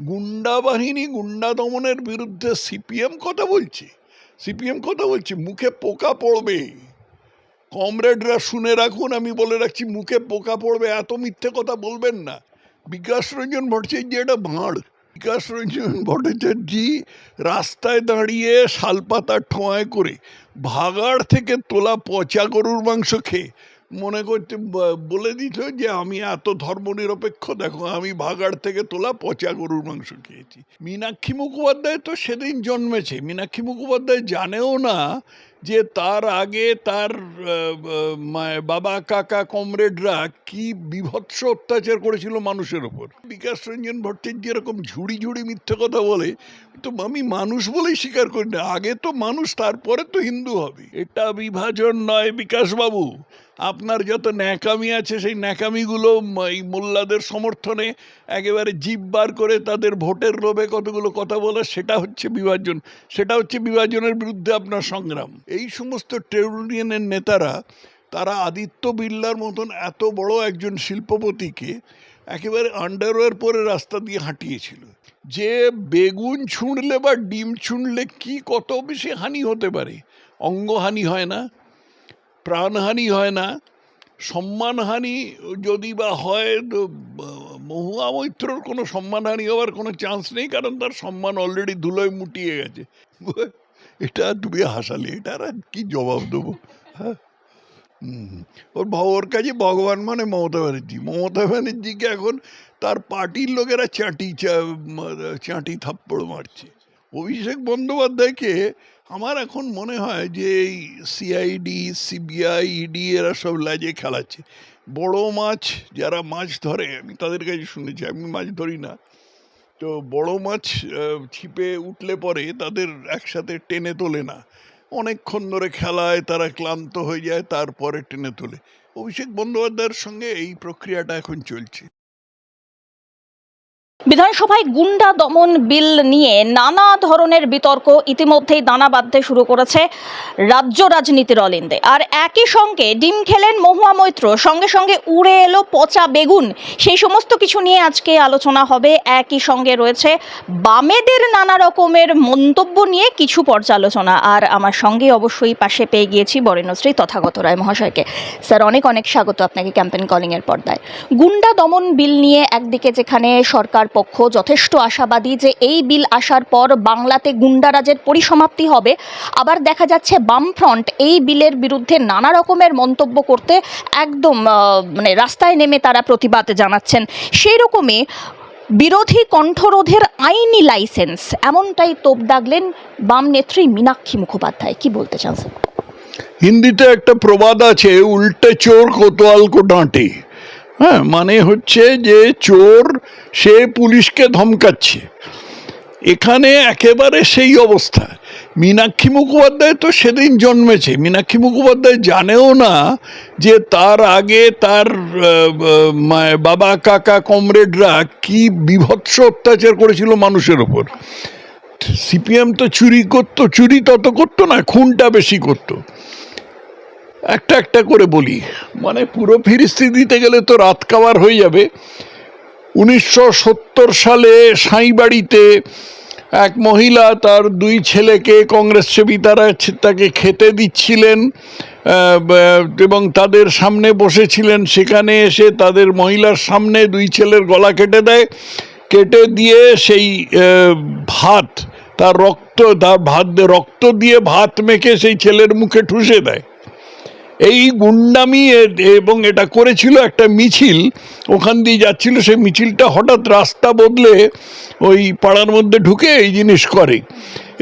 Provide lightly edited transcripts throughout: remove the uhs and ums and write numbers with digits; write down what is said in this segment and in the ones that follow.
গুন্ডা বাহিনী গুন্ডা দমনের বিরুদ্ধে সিপিএম কথা বলছে, মুখে পোকা পড়বে। কমরেডরা শুনে রাখুন, আমি বলে রাখছি, মুখে পোকা পড়বে, এত মিথ্যে কথা বলবেন না। বিকাশ রঞ্জন ভট্টাচার্য এটা ভাঁড়। বিকাশ রঞ্জন ভট্টাচার্য রাস্তায় দাঁড়িয়ে শালপাতা ঠোঁয়ায় করে ভাগাড় থেকে তোলা পচা গরুর মাংস খেয়ে মনে করতে বলে দিত যে আমি এত ধর্মনিরপেক্ষ, দেখো আমি ভাগাড় থেকে তোলা পচা গরুর মাংস খেয়েছি। মীনাক্ষী মুখোপাধ্যায় তো সেদিন জন্মেছে, মীনাক্ষী মুখোপাধ্যায় জানেও না যে তার আগে তার বাবা কাকা কমরেডরা কি বিভৎস অত্যাচার করেছিল মানুষের ওপর। বিকাশ রঞ্জন ভট্টাচার্য এরকম ঝুড়ি ঝুড়ি মিথ্যে কথা বলে, তো আমি মানুষ বলেই স্বীকার করি না। আগে তো মানুষ, তারপরে তো হিন্দু হবে। এটা বিভাজন নয় বিকাশবাবু। আপনার যত ন্যাকামি আছে সেই ন্যাকামিগুলো এই মোল্লাদের সমর্থনে একেবারে জিভ বার করে তাদের ভোটের লোভে কতগুলো কথা বলা, সেটা হচ্ছে বিভাজন। সেটা হচ্ছে বিভাজনের বিরুদ্ধে আপনার সংগ্রাম। এই সমস্ত ট্রেড ইউনিয়নের নেতারা, তারা আদিত্য বিড়লার মতন এত বড় একজন শিল্পপতিকে একেবারে আন্ডারওয়্যার পরে রাস্তা দিয়ে হাঁটিয়েছিল। যে বেগুন ছুঁড়লে বা ডিম ছুঁড়লে কি কত বেশি হানি হতে পারে, অঙ্গহানি হয় না, প্রাণহানি হয় না, সম্মানহানি যদি বা হয়, মহুয়া মৈত্রর কোনো সম্মানহানি হওয়ার কোনো চান্স নেই, কারণ তার সম্মান অলরেডি ধুলোয় মুটিয়ে গেছে। এটা তুমি হাসালে, এটার আর কি জবাব দেবো? হ্যাঁ, ওর কাছে ভগবান মানে মমতা ব্যানার্জিকে এখন তার পার্টির লোকেরা চাঁটি থাপ্পড় মারছে। অভিষেক বন্দ্যোপাধ্যায়কে আমার এখন মনে হয় যে এই সিআইডি, সিবিআই, ইডি এরা সব লাজে খেলাচ্ছে। বড় মাছ যারা মাছ ধরে, আমি তাদের কাছে শুনেছি, আমি মাছ ধরি না, তো বড় মাছ ছিপে উঠলে পরে তাদের একসাথে টেনে তোলে না, অনেকক্ষণ ধরে খেলায় তারা ক্লান্ত হয়ে যায়, তারপরে টেনে তোলে। অভিষেক বন্দ্যোপাধ্যায়ের সঙ্গে এই প্রক্রিয়াটা এখন চলছে। বিধানসভায় গুন্ডা দমন বিল নিয়ে নানা ধরনের বিতর্ক ইতিমধ্যেই দানা বাঁধতে শুরু করেছে রাজ্য রাজনীতির অলিন্দে। আর একই সঙ্গে ডিম খেলেন মহুয়া মৈত্র, সঙ্গে সঙ্গে উড়ে এলো পচা বেগুন। সেই সমস্ত কিছু নিয়ে আজকে আলোচনা হবে। একই সঙ্গে রয়েছে বামেদের নানা রকমের মন্তব্য নিয়ে কিছু পর্যালোচনা। আর আমার সঙ্গে অবশ্যই পাশে পেয়ে গিয়েছি বরেণ্যশ্রী তথাগত রায় মহাশয়কে। স্যার, অনেক অনেক স্বাগত আপনাকে ক্যাম্পেইন কলিংয়ের পর্দায়। গুন্ডা দমন বিল নিয়ে একদিকে যেখানে সরকার পক্ষ যথেষ্ট আশাবাদী যে এই বিল আসার পর বাংলাতে গুন্ডারাজের পরিসমাপ্তি হবে, আবার দেখা যাচ্ছে বামফ্রন্ট এই বিলের বিরুদ্ধে নানা রকমের মন্তব্য করতে একদম রাস্তায় নেমে তারা প্রতিবাদ জানাচ্ছেন। সেই রকমই বিরোধী কণ্ঠরোধের আইনি লাইসেন্স, এমনটাই তোপ দাগলেন বাম নেত্রী মীনাক্ষী মুখোপাধ্যায়। কি বলতে চান স্যার? হিন্দিতে একটা প্রবাদ আছে, উল্টে চোর কোতোয়াল কো ডাঁটে। হ্যাঁ, মানে হচ্ছে যে চোর সে পুলিশকে ধমকাচ্ছে। এখানে একেবারে সেই অবস্থা। মীনাক্ষী মুখোপাধ্যায় তো সেদিন জন্মেছে, মীনাক্ষী মুখোপাধ্যায় জানেও না যে তার আগে তার বাবা কাকা কমরেডরা কি বিভৎস অত্যাচার করেছিল মানুষের ওপর। সিপিএম তো চুরি তত করতো না, খুনটা বেশি করতো। একটা একটা করে বলি, মানে পুরো ফিরিস্তি দিতে গেলে তো রাত কাবার হয়ে যাবে। 1970 সালে সাঁইবাড়িতে এক মহিলা তার 2 ছেলেকে কংগ্রেস সেবী তাকে খেতে দিচ্ছিলেন এবং তাদের সামনে বসেছিলেন। সেখানে এসে তাদের মহিলার সামনে 2 ছেলের গলা কেটে দেয়, কেটে দিয়ে সেই ভাত, তার রক্ত দিয়ে ভাত মেখে সেই ছেলের মুখে ঠুসে দেয়। এই গুন্ডামি, এবং এটা করেছিল একটা মিছিল, ওখান দিয়ে যাচ্ছিল, সেই মিছিলটা হঠাৎ রাস্তা বদলে ওই পাড়ার মধ্যে ঢুকে এই জিনিস করে।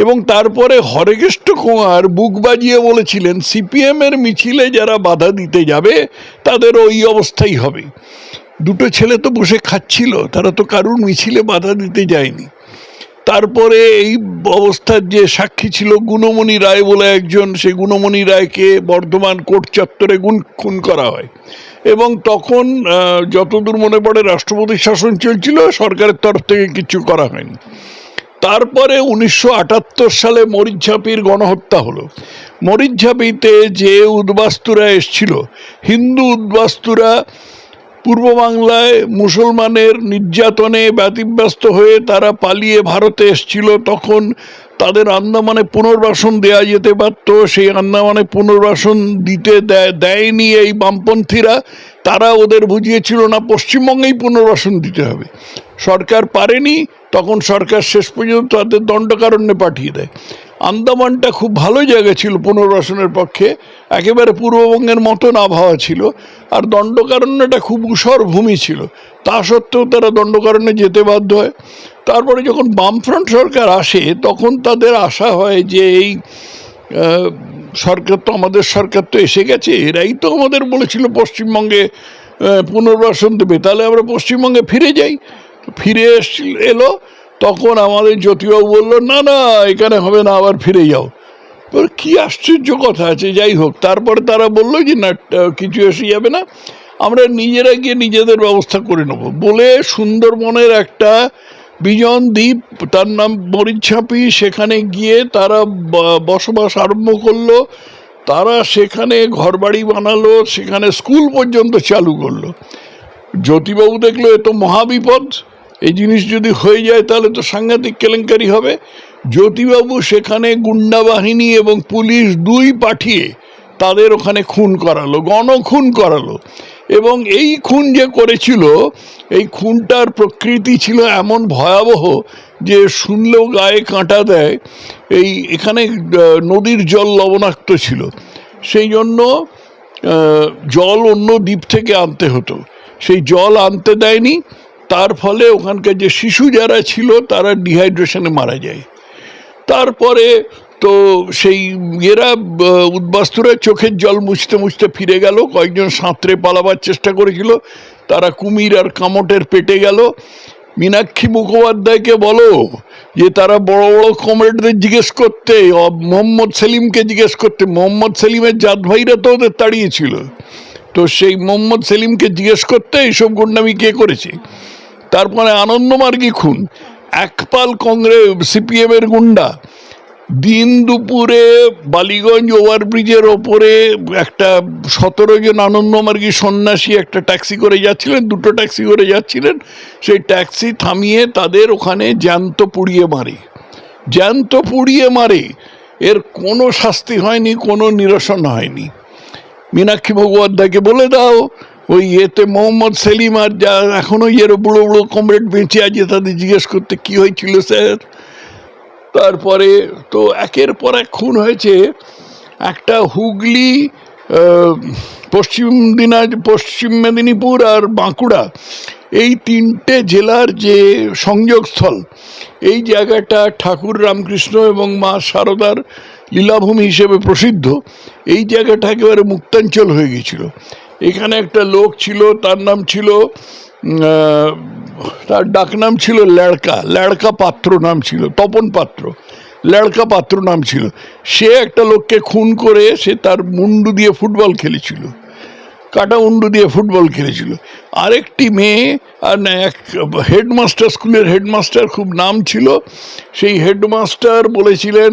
এবং তারপরে হরেকৃষ্ণ কুমার বুক বাজিয়ে বলেছিলেন সিপিএমের মিছিলে যারা বাধা দিতে যাবে তাদের ওই অবস্থাই হবে। 2 ছেলে তো বসে খাচ্ছিল, তারা তো কারুর মিছিলে বাধা দিতে যায়নি। তারপরে এই অবস্থার যে সাক্ষী ছিল গুণমণি রায় বলে একজন, সেই গুণমণি রায়কে বর্ধমান কোর্ট চত্বরে খুন করা হয়। এবং তখন যতদূর মনে পড়ে রাষ্ট্রপতির শাসন চলছিল, সরকারের তরফ থেকে কিছু করা হয়নি। তারপরে 1978 সালে মরিচঝাপির গণহত্যা হলো। মরিচঝাপিতে যে উদ্বাস্তুরা এসছিল, হিন্দু উদ্বাস্তুরা পূর্ব বাংলায় মুসলমানের নির্যাতনে ব্যতিব্যস্ত হয়ে তারা পালিয়ে ভারতে এসেছিল, তখন তাদের আন্দামানে পুনর্বাসন দেয়া যেতে পারত। সেই আন্দামানে পুনর্বাসন দিতে দেয়নি এই বামপন্থীরা। তারা ওদের বুঝিয়েছিল না পশ্চিমবঙ্গেই পুনর্বাসন দিতে হবে। সরকার পারেনি, তখন সরকার শেষ পর্যন্ত তাদের দণ্ডকারণ্যে পাঠিয়ে দেয়। আন্দামানটা খুব ভালো জায়গা ছিল পুনর্বাসনের পক্ষে, একেবারে পূর্ববঙ্গের মতন আবহাওয়া ছিল, আর দণ্ডকারণ্যটা খুব ঊষর ভূমি ছিল। তা সত্ত্বেও তারা দণ্ডকারণ্যে যেতে বাধ্য হয়। তারপরে যখন বামফ্রন্ট সরকার আসে, তখন তাদের আশা হয় যে এই সরকার তো আমাদের সরকার তো এসে গেছে, এরাই তো আমাদের বলেছিল পশ্চিমবঙ্গে পুনর্বাসন দেবে, তাহলে আমরা পশ্চিমবঙ্গে ফিরে যাই। ফিরে এলো, তখন আমাদের জ্যোতিবাবু বললো না না এখানে হবে না, আবার ফিরে যাও। কি আশ্চর্য কথা আছে। যাই হোক, তারপরে তারা বললো যে না, কিছু এসে যাবে না, আমরা নিজেরা গিয়ে নিজেদের ব্যবস্থা করে নেব বলে সুন্দরবনের একটা বিজন দ্বীপ, তার নাম মরিচঝাঁপি, সেখানে গিয়ে তারা বসবাস আরম্ভ করলো। তারা সেখানে ঘরবাড়ি বানালো, সেখানে স্কুল পর্যন্ত চালু করলো। জ্যোতিবাবু দেখলো এ তো মহাবিপদ, এই জিনিস যদি হয়ে যায় তাহলে তো সাংঘাতিক কেলেঙ্কারি হবে। জ্যোতিবাবু সেখানে গুন্ডা বাহিনী এবং পুলিশ দুই পাঠিয়ে তাদের ওখানে খুন করালো, গণখুন করালো। এবং এই খুন যে করেছিল, এই খুনটার প্রকৃতি ছিল এমন ভয়াবহ যে শুনলেও গায়ে কাঁটা দেয়। এখানে নদীর জল লবণাক্ত ছিল, সেই জন্য জল অন্য দ্বীপ থেকে আনতে হতো, সেই জল আনতে দেয়নি। তার ফলে ওখানকার যে শিশু যারা ছিল তারা ডিহাইড্রেশনে মারা যায়। তারপরে তো সেই এরা উদ্বাস্তুরা চোখের জল মুছতে মুছতে ফিরে গেল। কয়েকজন সাঁতরে পালাবার চেষ্টা করেছিল, তারা কুমির আর কামটের পেটে গেল। মীনাক্ষী মুখোপাধ্যায়কে বলো যে তারা বড় বড় কমরেডদের জিজ্ঞেস করতে, মোহাম্মদ সেলিমকে জিজ্ঞেস করতে। মোহাম্মদ সেলিমের জাত ভাইরা তো ওদের তাড়িয়েছিল, তো সেই মোহাম্মদ সেলিমকে জিজ্ঞেস করতে এইসব গুন্ডামি কে করেছে। তারপরে আনন্দমার্গী খুন, একপাল কংগ্রেস সিপিএমের গুন্ডা দিন দুপুরে বালিগঞ্জ ওভারব্রিজের ওপরে একটা 17 জন আনন্দমার্গী সন্ন্যাসী একটা ট্যাক্সি করে যাচ্ছিলেন, দুটো ট্যাক্সি করে যাচ্ছিলেন, সেই ট্যাক্সি থামিয়ে তাদের ওখানে জ্যান্ত পুড়িয়ে মারে, জ্যান্ত পুড়িয়ে মারে। এর কোনো শাস্তি হয়নি, কোনো নিরসন হয়নি। মীনাক্ষী মুখোপাধ্যায়কে বলে দাও ওই এতে মোহাম্মদ সেলিম আর যা এখনো এর বুড়ো বুড়ো কমরেড বেঁচে আছে তাদের জিজ্ঞেস করতে কি হয়েছিল স্যার। তারপরে তো একের পর এক খুন হয়েছে। একটা হুগলি, পশ্চিম মেদিনীপুর আর বাঁকুড়া, এই তিনটে জেলার যে সংযোগস্থল, এই জায়গাটা ঠাকুর রামকৃষ্ণ এবং মা শারদার লীলাভূমি হিসেবে প্রসিদ্ধ। এই জায়গাটা একেবারে মুক্তাঞ্চল হয়ে গেছিল। এখানে একটা লোক ছিল, তার নাম ছিল, তার ডাকনাম ছিল ল্যাড়কা পাত্র নাম ছিল, তপন পাত্র, ল্যাড়কা পাত্র নাম ছিল। সে একটা লোককে খুন করে সে তার মুন্ডু দিয়ে ফুটবল খেলেছিল, কাটা মুন্ডু দিয়ে ফুটবল খেলেছিল। আরেকটি মেয়ে, আর না, এক হেডমাস্টার, স্কুলের হেডমাস্টার, খুব নাম ছিল। সেই হেডমাস্টার বলেছিলেন,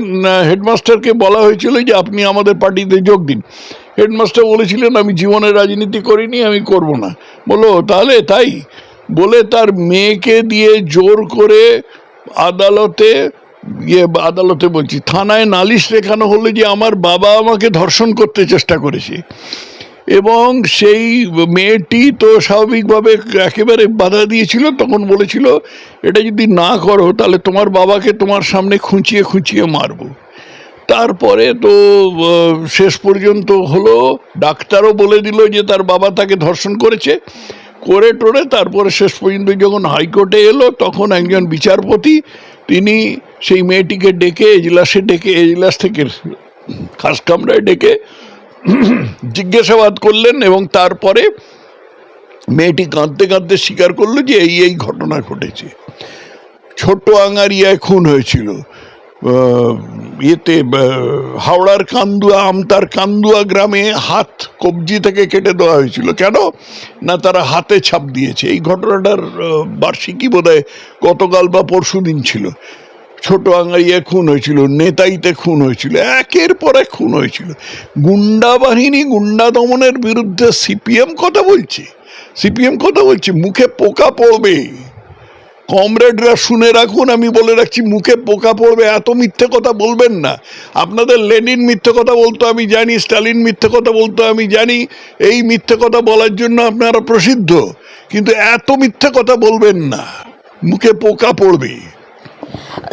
হেডমাস্টারকে বলা হয়েছিল যে আপনি আমাদের পার্টিতে যোগ দিন। হেডমাস্টার বলেছিলেন আমি জীবনে রাজনীতি করিনি, আমি করব না। বলো তাহলে তাই বলে তার মেয়েকে দিয়ে জোর করে আদালতে বলছি থানায় নালিশ লেখানো হলো যে আমার বাবা আমাকে ধর্ষণ করতে চেষ্টা করেছে। এবং সেই মেয়েটি তো স্বাভাবিকভাবে একেবারে বাধা দিয়েছিল, তখন বলেছিল এটা যদি না করো তাহলে তোমার বাবাকে তোমার সামনে খুঁচিয়ে খুঁচিয়ে মারবো। তারপরে তো শেষ পর্যন্ত হলো, ডাক্তারও বলে দিল যে তার বাবা তাকে ধর্ষণ করেছে, করে টোরে তারপরে শেষ পর্যন্ত যখন হাইকোর্টে এলো, তখন একজন বিচারপতি তিনি সেই মেয়েটিকে ডেকে এজলাস থেকে খাস কামরায় ডেকে জিজ্ঞাসাবাদ করলেন। এবং তারপরে মেয়েটি কাঁদতে কাঁদতে স্বীকার করলো যে এই ঘটনা ঘটেছে। ছোট আঙারিয়ায় খুন হয়েছিল, হাওড়ার আমতার কান্দুয়া গ্রামে হাত কবজি থেকে কেটে দেওয়া হয়েছিল। কেন না, তারা হাতে ছাপ দিয়েছে। এই ঘটনাটার বার্ষিকী বোধহয় গতকাল বা পরশু দিন ছিল। ছোট আঙারিয়া খুন হয়েছিল, নেতাইতে খুন হয়েছিল, একের পর এক খুন হয়েছিল। গুন্ডা বাহিনী, গুন্ডা দমনের বিরুদ্ধে সিপিএম কথা বলছে, সিপিএম কথা বলছি, মুখে পোকা পড়বে। কমরেডরা শুনে রাখুন, আমি বলে রাখছি, মুখে পোকা পড়বে, এত মিথ্যে কথা বলবেন না। আপনাদের লেনিন মিথ্যে কথা বলতো আমি জানি, স্টালিন মিথ্যে কথা বলতো আমি জানি, এই মিথ্যে কথা বলার জন্য আপনারা প্রসিদ্ধ, কিন্তু এত মিথ্যে কথা বলবেন না, মুখে পোকা পড়বে।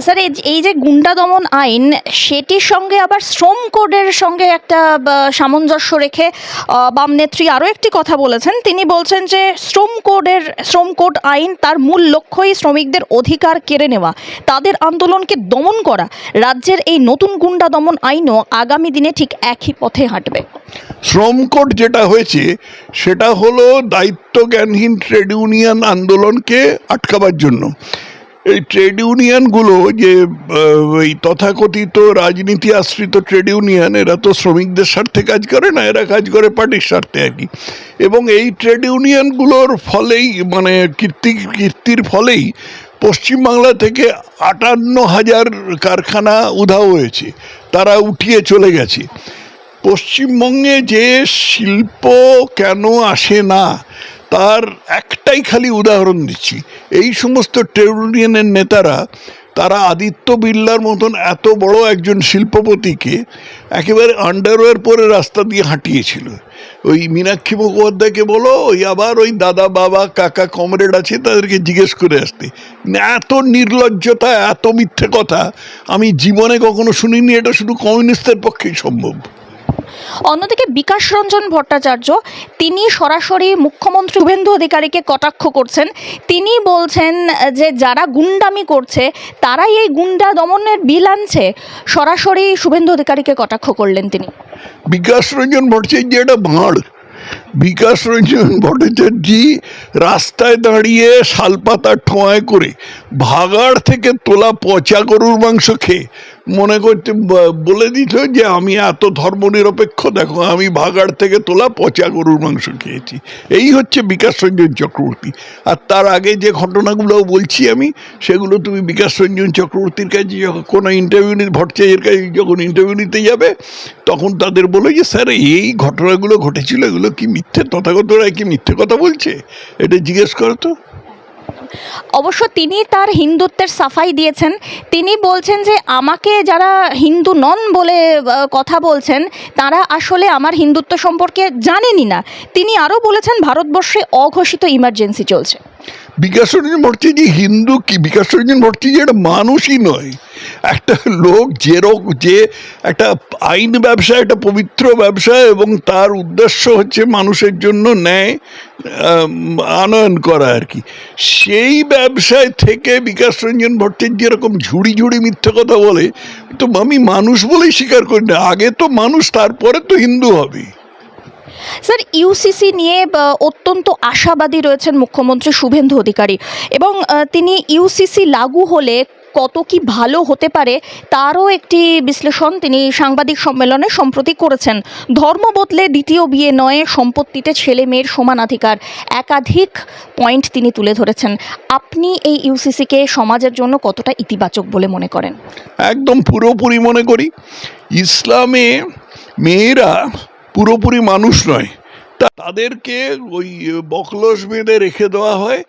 স্যার, এই যে গুন্ডা দমন আইন, সেটির সঙ্গে আবার শ্রম কোডের সঙ্গে একটা সামঞ্জস্য রেখে বাম নেত্রী আরও একটি কথা বলেছেন। তিনি বলছেন যে শ্রম কোড আইন তার মূল লক্ষ্যই শ্রমিকদের অধিকার কেড়ে নেওয়া, তাদের আন্দোলনকে দমন করা। রাজ্যের এই নতুন গুন্ডা দমন আইনও আগামী দিনে ঠিক একই পথে হাঁটবে। শ্রম কোড যেটা হয়েছে সেটা হলো দায়িত্বজ্ঞানহীন ট্রেড ইউনিয়ন আন্দোলনকে আটকাবার জন্য। এই ট্রেড ইউনিয়নগুলো যে ওই তথাকথিত রাজনীতি আশ্রিত ট্রেড ইউনিয়ন, এরা তো শ্রমিকদের স্বার্থে কাজ করে না, এরা কাজ করে পার্টির স্বার্থে আর কি। এবং এই ট্রেড ইউনিয়নগুলোর ফলেই, মানে কীর্তির ফলেই পশ্চিমবাংলা থেকে 58,000 কারখানা উধাও হয়েছে, তারা উঠিয়ে চলে গেছে। পশ্চিমবঙ্গে যে শিল্প কেন আসে না তার একটাই খালি উদাহরণ দিচ্ছি। এই সমস্ত ট্রেড ইউনিয়নের নেতারা, তারা আদিত্য বিড়লার মতন এত বড় একজন শিল্পপতিকে একেবারে আন্ডারওয়্যার পরে রাস্তা দিয়ে হাঁটিয়েছিল। ওই মীনাক্ষী মুখোপাধ্যায়কে বলো, ওই আবার ওই দাদা বাবা কাকা কমরেড আছে তাদেরকে জিজ্ঞেস করে আসতে। এত নির্লজ্জতা, এত মিথ্যে কথা আমি জীবনে কখনো শুনিনি, এটা শুধু কমিউনিস্টদের পক্ষেই সম্ভব। অন্যদিকে বিকাশ রঞ্জন ভট্টাচার্য, তিনি সরাসরি মুখ্যমন্ত্রী শুভেন্দু অধিকারীকে কটাক্ষ করছেন। তিনি বলছেন যে যারা গুন্ডামি করছে তারাই এই গুন্ডা দমনের বিল আনছে। সরাসরি শুভেন্দু অধিকারীকে কটাক্ষ করলেন তিনি। বিকাশ রঞ্জন ভট্টাচার্য একটা ভাঁড়। বিকাশ রঞ্জন ভট্টাচার্য রাস্তায় দাঁড়িয়ে শালপাতা ঠোঁয়ায় করে ভাগাড় থেকে তোলা পচা গরুর মাংস খেয়ে মনে করতে বলে দিত যে আমি এত ধর্মনিরপেক্ষ, দেখো আমি ভাগাড় থেকে তোলা পচা গরুর মাংস খেয়েছি। এই হচ্ছে বিকাশ রঞ্জন চক্রবর্তী। আর তার আগে যে ঘটনাগুলো বলছি আমি, সেগুলো তুমি বিকাশ রঞ্জন চক্রবর্তীর কাছে যখন কোনো ইন্টারভিউ ভট্টাচার্যের কাছে যখন ইন্টারভিউ নিতে যাবে, তখন তাদের বলে যে স্যার এই ঘটনাগুলো ঘটেছিল, এগুলো কি মিথ্যে, তথাগতরা কি মিথ্যে কথা বলছে, এটা জিজ্ঞেস করো তো। অবশ্য তিনি তার হিন্দুত্বের সাফাই দিয়েছেন। তিনি বলছেন যে আমাকে যারা হিন্দু নন বলে কথা বলছেন তারা আসলে আমার হিন্দুত্ব সম্পর্কে জানেনই না। তিনি আরও বলেছেন ভারতবর্ষে অঘোষিত ইমার্জেন্সি চলছে। বিকাশ রঞ্জন ভট্টাচার্য হিন্দু কি? বিকাশ রঞ্জন ভট্টাচার্য একটা মানুষই নয়, একটা লোক যে একটা আইন ব্যবসা, একটা পবিত্র ব্যবসা, এবং তার উদ্দেশ্য হচ্ছে মানুষের জন্য ন্যায় আনয়ন করা আর কি। সেই ব্যবসায় থেকে বিকাশ রঞ্জন ভট্টাচার্য এরকম ঝুড়ি মিথ্যে কথা বলে, তো আমি মানুষ বলেই স্বীকার করি না। আগে তো মানুষ, তারপরে তো হিন্দু হবে। স্যার, ইউসিসি নিয়ে অত্যন্ত আশাবাদী রয়েছেন মুখ্যমন্ত্রী শুভেন্দু অধিকারী, এবং তিনি ইউসিসি লাগু হলে কত কি ভালো হতে পারে তারও একটি বিশ্লেষণ তিনি সাংবাদিক সম্মেলনে সম্প্রতি করেছেন। ধর্ম বদলে দ্বিতীয় বিয়ে নয়, সম্পত্তিতে ছেলে মেয়ের সমানাধিকার, একাধিক পয়েন্ট তিনি তুলে ধরেছেন। আপনি এই ইউসিসিকে সমাজের জন্য কতটা ইতিবাচক বলে মনে করেন? একদম পুরোপুরি মনে করি। ইসলামে মেয়েরা পুরোপুরি মানুষ নয়, তাদেরকে ওই বকলস বেঁধে রেখে দেওয়া হয়,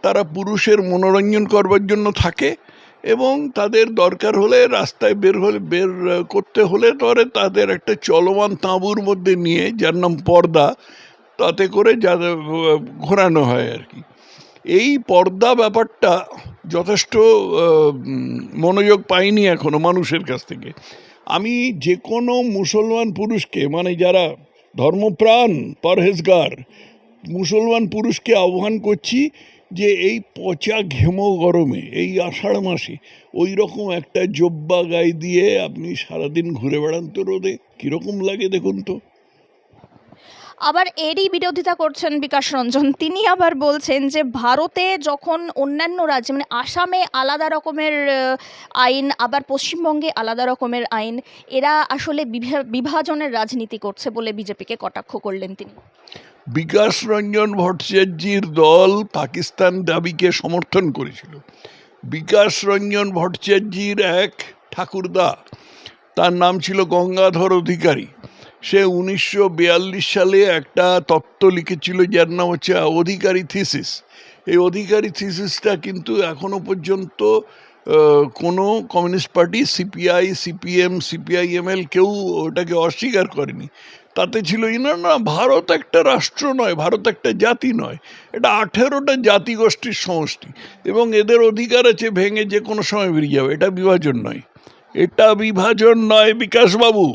তারা পুরুষের মনোরঞ্জন করবার জন্য থাকে, এবং তাদের দরকার হলে রাস্তায় বের করতে হলে তবে তাদের একটা চলমান তাঁবুর মধ্যে নিয়ে, যার নাম পর্দা, তাতে করে ঘোরানো হয় আর কি। এই পর্দা ব্যাপারটা যথেষ্ট মনোযোগ পাইনি এখনো মানুষের কাছ থেকে। আমি যে কোনো মুসলমান পুরুষকে, মানে যারা ধর্মপ্রাণ পরহেজগার মুসলমান পুরুষকে আহ্বান করছি যে এই পচা ঘেমো গরমে, এই আষাঢ় মাসে ওই রকম একটা জব্বা গায়ে দিয়ে আপনি সারাদিন ঘুরে বেড়ান তো রোদে, কীরকম লাগে দেখুন তো। আবার এরই বিরোধিতা করছেন বিকাশ রঞ্জন। তিনি আবার বলছেন যে ভারতে যখন অন্যান্য রাজ্যে, মানে আসামে আলাদা রকমের আইন, আবার পশ্চিমবঙ্গে আলাদা রকমের আইন, এরা আসলে বিভাজনের রাজনীতি করছে বলে বিজেপিকে কটাক্ষ করলেন তিনি। বিকাশ রঞ্জন ভট্টাচার্যের দল পাকিস্তান দাবিকে সমর্থন করেছিল। বিকাশ রঞ্জন ভট্টাচার্যের এক ঠাকুরদা, তার নাম ছিল গঙ্গাধর অধিকারী, সে 1942 সালে একটা তত্ত্ব লিখেছিল যার নাম হচ্ছে অধিকারী থিসিস। এই অধিকারী থিসিসটা কিন্তু এখনো পর্যন্ত কোনো communist party, CPI, CPM, CPIML কেউ ওটাকে অস্বীকার করেনি। তাতে ছিল না, ভারত একটা রাষ্ট্র নয়, ভারত একটা জাতি নয়, এটা 18টা জাতিগোষ্ঠীর সমষ্টি এবং এদের অধিকার আছে ভেঙে যে কোনো সময় বেরিয়ে যাবে। এটা বিভাজন নয়, এটা বিভাজন নয় বিকাশবাবু।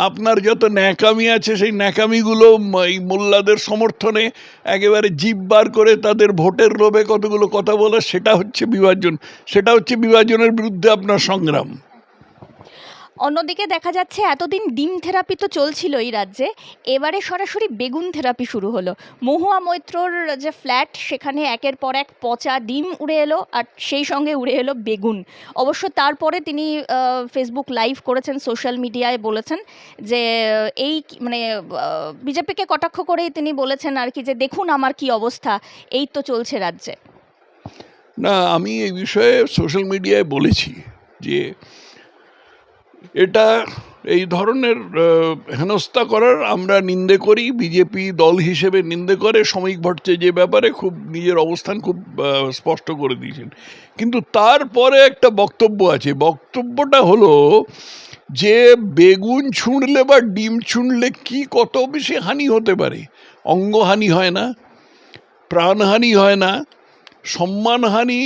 আপনার যত ন্যাকামি আছে সেই ন্যাকামিগুলো এই মোল্লাদের সমর্থনে একেবারে জিভ বার করে তাদের ভোটের লোভে কতগুলো কথা বলে, সেটা হচ্ছে বিভাজন, সেটা হচ্ছে বিভাজনের বিরুদ্ধে আপনার সংগ্রাম। অন্যদিকে দেখা যাচ্ছে এতদিন ডিম থেরাপি তো চলছিল এই রাজ্যে, এবারে সরাসরি বেগুন থেরাপি শুরু হলো। মহুয়া মৈত্রর যে ফ্ল্যাট সেখানে একের পর এক পচা ডিম উড়ে এলো, আর সেই সঙ্গে উড়ে এলো বেগুন। অবশ্য তারপরে তিনি ফেসবুক লাইভ করেছেন, সোশ্যাল মিডিয়ায় বলেছেন যে এই মানে বিজেপিকে কটাক্ষ করেই তিনি বলেছেন আর কি যে দেখুন আমার কি অবস্থা, এই তো চলছে রাজ্যে। না, আমি এই বিষয়ে সোশ্যাল মিডিয়ায় বলেছি যে এটা এই ধরনের হেনস্থা করার আমরা নিন্দে করি, বিজেপি দল হিসেবে নিন্দে করে। শ্রমিক ভট্টাচার্য যে ব্যাপারে খুব নিজের অবস্থান খুব স্পষ্ট করে দিয়েছেন, কিন্তু তারপরে একটা বক্তব্য আছে। বক্তব্যটা হলো যে বেগুন ছুঁড়লে বা ডিম ছুঁড়লে কি কত বেশি হানি হতে পারে। অঙ্গহানি হয় না, প্রাণহানি হয় না, সম্মানহানি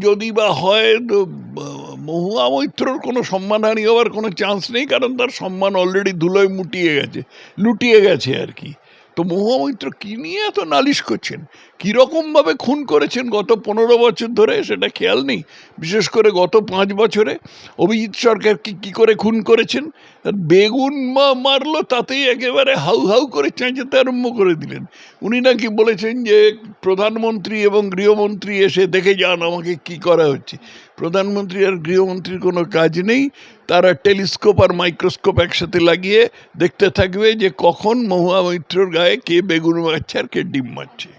যদি বা হয় তো মহুয়া মৈত্রর কোনো সম্মানহানি হওয়ার কোনো চান্স নেই, কারণ তার সম্মান অলরেডি ধুলোয় লুটিয়ে গেছে আর কি। তো মহুয়া মৈত্র কী নিয়ে এত নালিশ করছেন? কীরকমভাবে খুন করেছেন গত 15 বছর ধরে সেটা খেয়াল নেই? বিশেষ করে গত 5 বছরে অভিজিৎ সরকারকে কী করে খুন করেছেন? বেগুন মারলো তাতেই একেবারে হাউ হাউ করে চেঁচাতে আরম্ভ করে দিলেন। উনি নাকি বলেছেন যে প্রধানমন্ত্রী এবং গৃহমন্ত্রী এসে দেখে যান আমাকে কি করা হচ্ছে। প্রধানমন্ত্রী আর গৃহমন্ত্রীর কোনো কাজ নেই, তারা টেলিস্কোপ আর মাইক্রোস্কোপ একসাথে লাগিয়ে দেখতে থাকবে যে কখন মহুয়া মৈত্রর গায়ে কে বেগুন মারছে আর কে ডিম মারছে।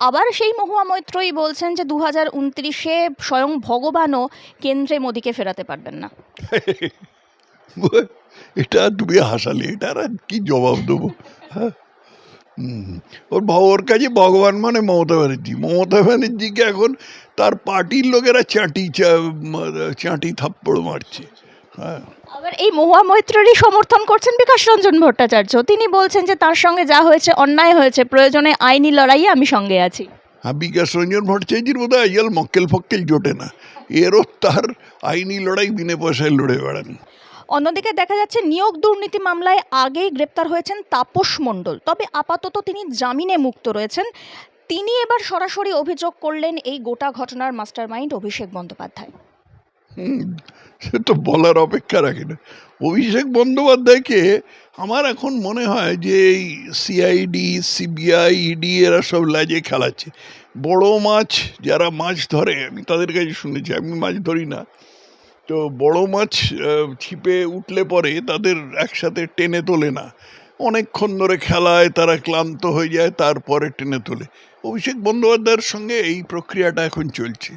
আবার সেই মহুয়া মৈত্রই বলছেন যে 2029-এ স্বয়ং ভগবানও কেন্দ্রে মোদিকে ফেরাতে পারবেন না। এটা তুমি হাসালে, এটার আর কি জবাব দেবো? হ্যাঁ, ওর কাছে ভগবান মানে মমতা ব্যানার্জিকে এখন তার পার্টির লোকেরা চাঁটি থাপ্পড় মারছে। হ্যাঁ, আবার এই মহুয়া মৈত্ররই সমর্থন করছেন বিকাশ রঞ্জন ভট্টাচার্য। তিনি বলছেন যে তার সঙ্গে যা হয়েছে অন্যায় হয়েছে, প্রয়োজনে আইনি লড়াইয়ে আমি সঙ্গে আছি। হ্যাঁ, বিকাশ রঞ্জন ভট্টাচার্যের বোধ হয় আজকাল মক্কেল ফক্কেল জোটে না, এরও তার আইনি লড়াই বিনা পয়সায় লড়ে বেড়ান। অন্যদিকে দেখা যাচ্ছে নিয়োগ দুর্নীতি মামলায় আগেই গ্রেপ্তার হয়েছেন তাপস মণ্ডল, তবে আপাতত তিনি জামিনে মুক্ত রয়েছেন। তিনি এবার সরাসরি অভিযোগ করলেন এই গোটা ঘটনার মাস্টারমাইন্ড অভিষেক বন্দ্যোপাধ্যায়। সে তো বলার অপেক্ষা রাখে না। অভিষেক বন্দ্যোপাধ্যায়কে আমার এখন মনে হয় যে এই সিআইডি, সিবিআই, ইডি এরা সব লাজে খেলাচ্ছে। বড় মাছ যারা মাছ ধরে, আমি তাদের কাছে শুনেছি, আমি মাছ ধরি না, তো বড় মাছ ছিপে উঠলে পরে তাদের একসাথে টেনে তোলে না, অনেকক্ষণ ধরে খেলায় তারা ক্লান্ত হয়ে যায়, তারপরে টেনে তোলে। অভিষেক বন্দ্যোপাধ্যায়ের সঙ্গে এই প্রক্রিয়াটা এখন চলছে।